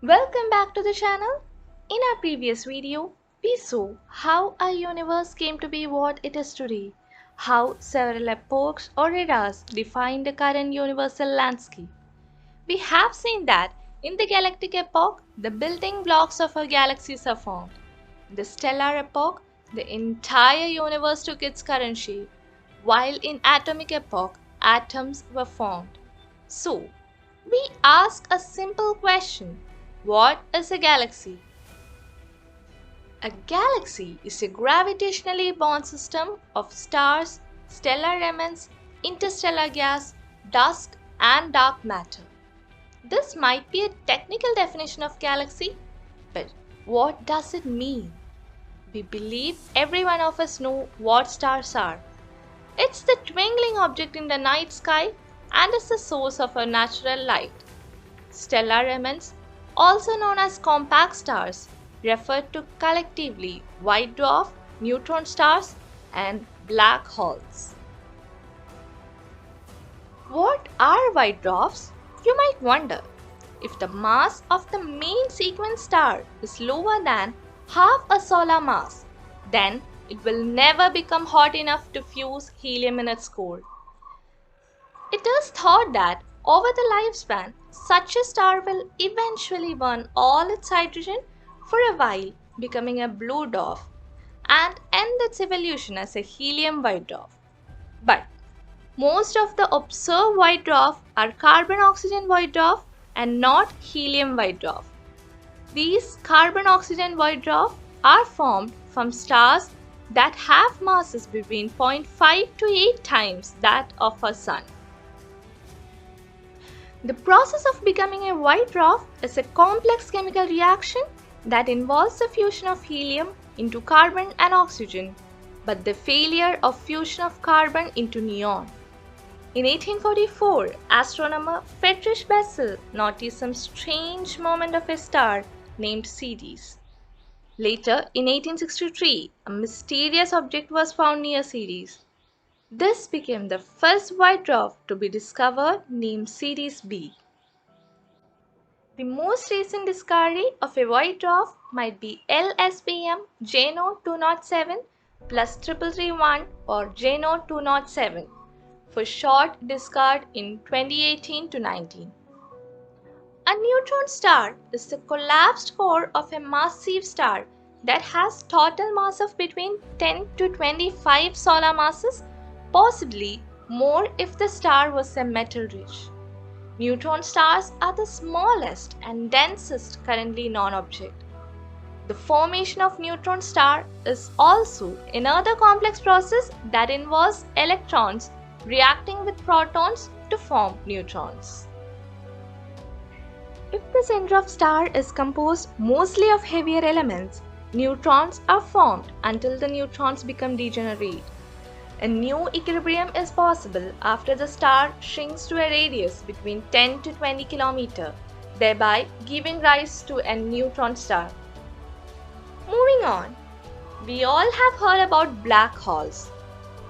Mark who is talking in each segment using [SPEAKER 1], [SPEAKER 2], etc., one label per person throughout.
[SPEAKER 1] Welcome back to the channel. In our previous video, we saw how our universe came to be what it is today, how several epochs or eras define the current universal landscape. We have seen that in the galactic epoch, the building blocks of our galaxies are formed. In the stellar epoch, the entire universe took its current shape, while in atomic epoch, atoms were formed. So, we ask a simple question: what is a galaxy? A galaxy is a gravitationally bound system of stars, stellar remnants, interstellar gas, dust, and dark matter. This might be a technical definition of galaxy, but what does it mean? We believe every one of us know what stars are. It's the twinkling object in the night sky and is the source of our natural light. Stellar remnants, also known as compact stars, referred to collectively white dwarf, neutron stars, and black holes. What are white dwarfs? You might wonder. If the mass of the main sequence star is lower than half a solar mass, then it will never become hot enough to fuse helium in its core. It is thought that over the lifespan, such a star will eventually burn all its hydrogen for a while, becoming a blue dwarf, and end its evolution as a helium white dwarf. But most of the observed white dwarf are carbon-oxygen white dwarf and not helium white dwarf. These carbon-oxygen white dwarf are formed from stars that have masses between 0.5 to 8 times that of our Sun. The process of becoming a white dwarf is a complex chemical reaction that involves the fusion of helium into carbon and oxygen, but the failure of fusion of carbon into neon. In 1844, astronomer Friedrich Bessel noticed some strange movement of a star named Ceres. Later, in 1863, a mysterious object was found near Ceres. This became the first white dwarf to be discovered, named Ceres B. The most recent discovery of a white dwarf might be LSPM JNO 207 plus 3331 or JNO 207, for short discovered in 2018 to 19. A neutron star is the collapsed core of a massive star that has total mass of between 10 to 25 solar masses, possibly more if the star was a metal-rich. Neutron stars are the smallest and densest currently known object. The formation of neutron star is also another complex process that involves electrons reacting with protons to form neutrons. If the center of star is composed mostly of heavier elements, neutrons are formed until the neutrons become degenerate. A new equilibrium is possible after the star shrinks to a radius between 10 to 20 km, thereby giving rise to a neutron star. Moving on, we all have heard about black holes.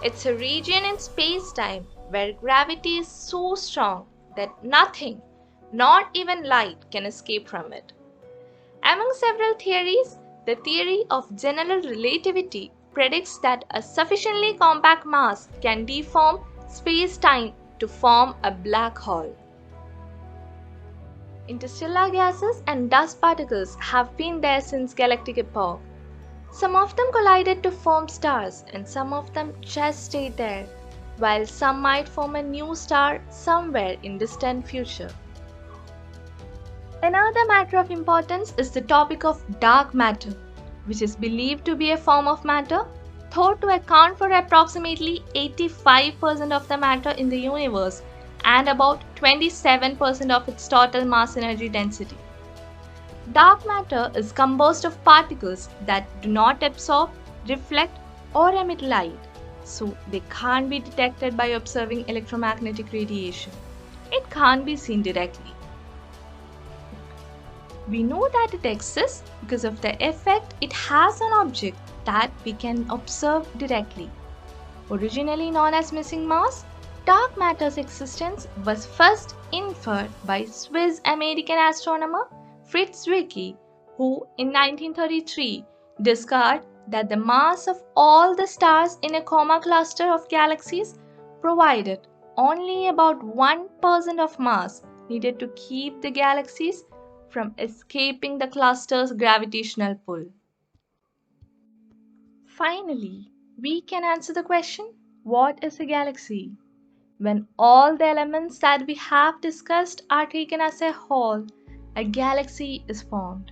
[SPEAKER 1] It's a region in space-time where gravity is so strong that nothing, not even light, can escape from it. Among several theories, the theory of general relativity predicts that a sufficiently compact mass can deform space-time to form a black hole. Interstellar gases and dust particles have been there since galactic epoch. Some of them collided to form stars and some of them just stayed there, while some might form a new star somewhere in distant future. Another matter of importance is the topic of dark matter, which is believed to be a form of matter thought to account for approximately 85% of the matter in the universe and about 27% of its total mass energy density. Dark matter is composed of particles that do not absorb, reflect, or emit light, so they can't be detected by observing electromagnetic radiation. It can't be seen directly. We know that it exists because of the effect it has on objects that we can observe directly. Originally known as missing mass, dark matter's existence was first inferred by Swiss-American astronomer Fritz Zwicky, who in 1933 discovered that the mass of all the stars in a Coma cluster of galaxies provided only about 1% of mass needed to keep the galaxies from escaping the cluster's gravitational pull. Finally, we can answer the question, what is a galaxy? When all the elements that we have discussed are taken as a whole, a galaxy is formed.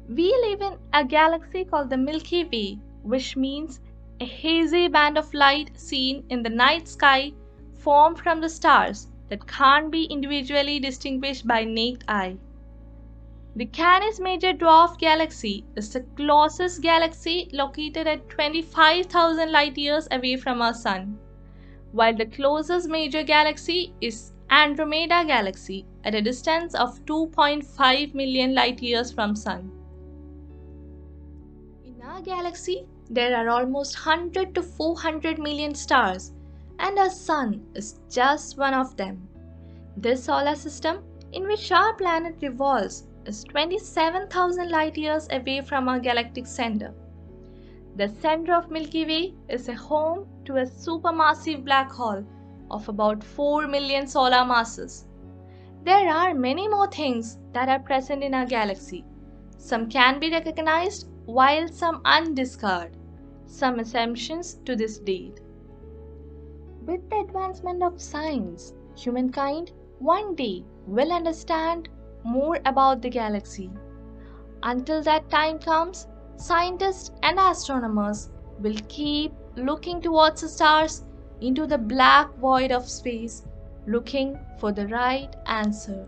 [SPEAKER 1] We live in a galaxy called the Milky Way, which means a hazy band of light seen in the night sky formed from the stars that can't be individually distinguished by naked eye. The Canis Major Dwarf Galaxy is the closest galaxy located at 25,000 light years away from our Sun, while the closest major galaxy is Andromeda Galaxy at a distance of 2.5 million light years from Sun. In our galaxy, there are almost 100 to 400 million stars, and our Sun is just one of them. This solar system, in which our planet revolves, is 27,000 light years away from our galactic center. The center of Milky Way is a home to a supermassive black hole of about 4 million solar masses. There are many more things that are present in our galaxy. Some can be recognized while some undiscovered. Some assumptions to this date. With the advancement of science, humankind one day will understand more about the galaxy. Until that time comes, scientists and astronomers will keep looking towards the stars into the black void of space, looking for the right answer.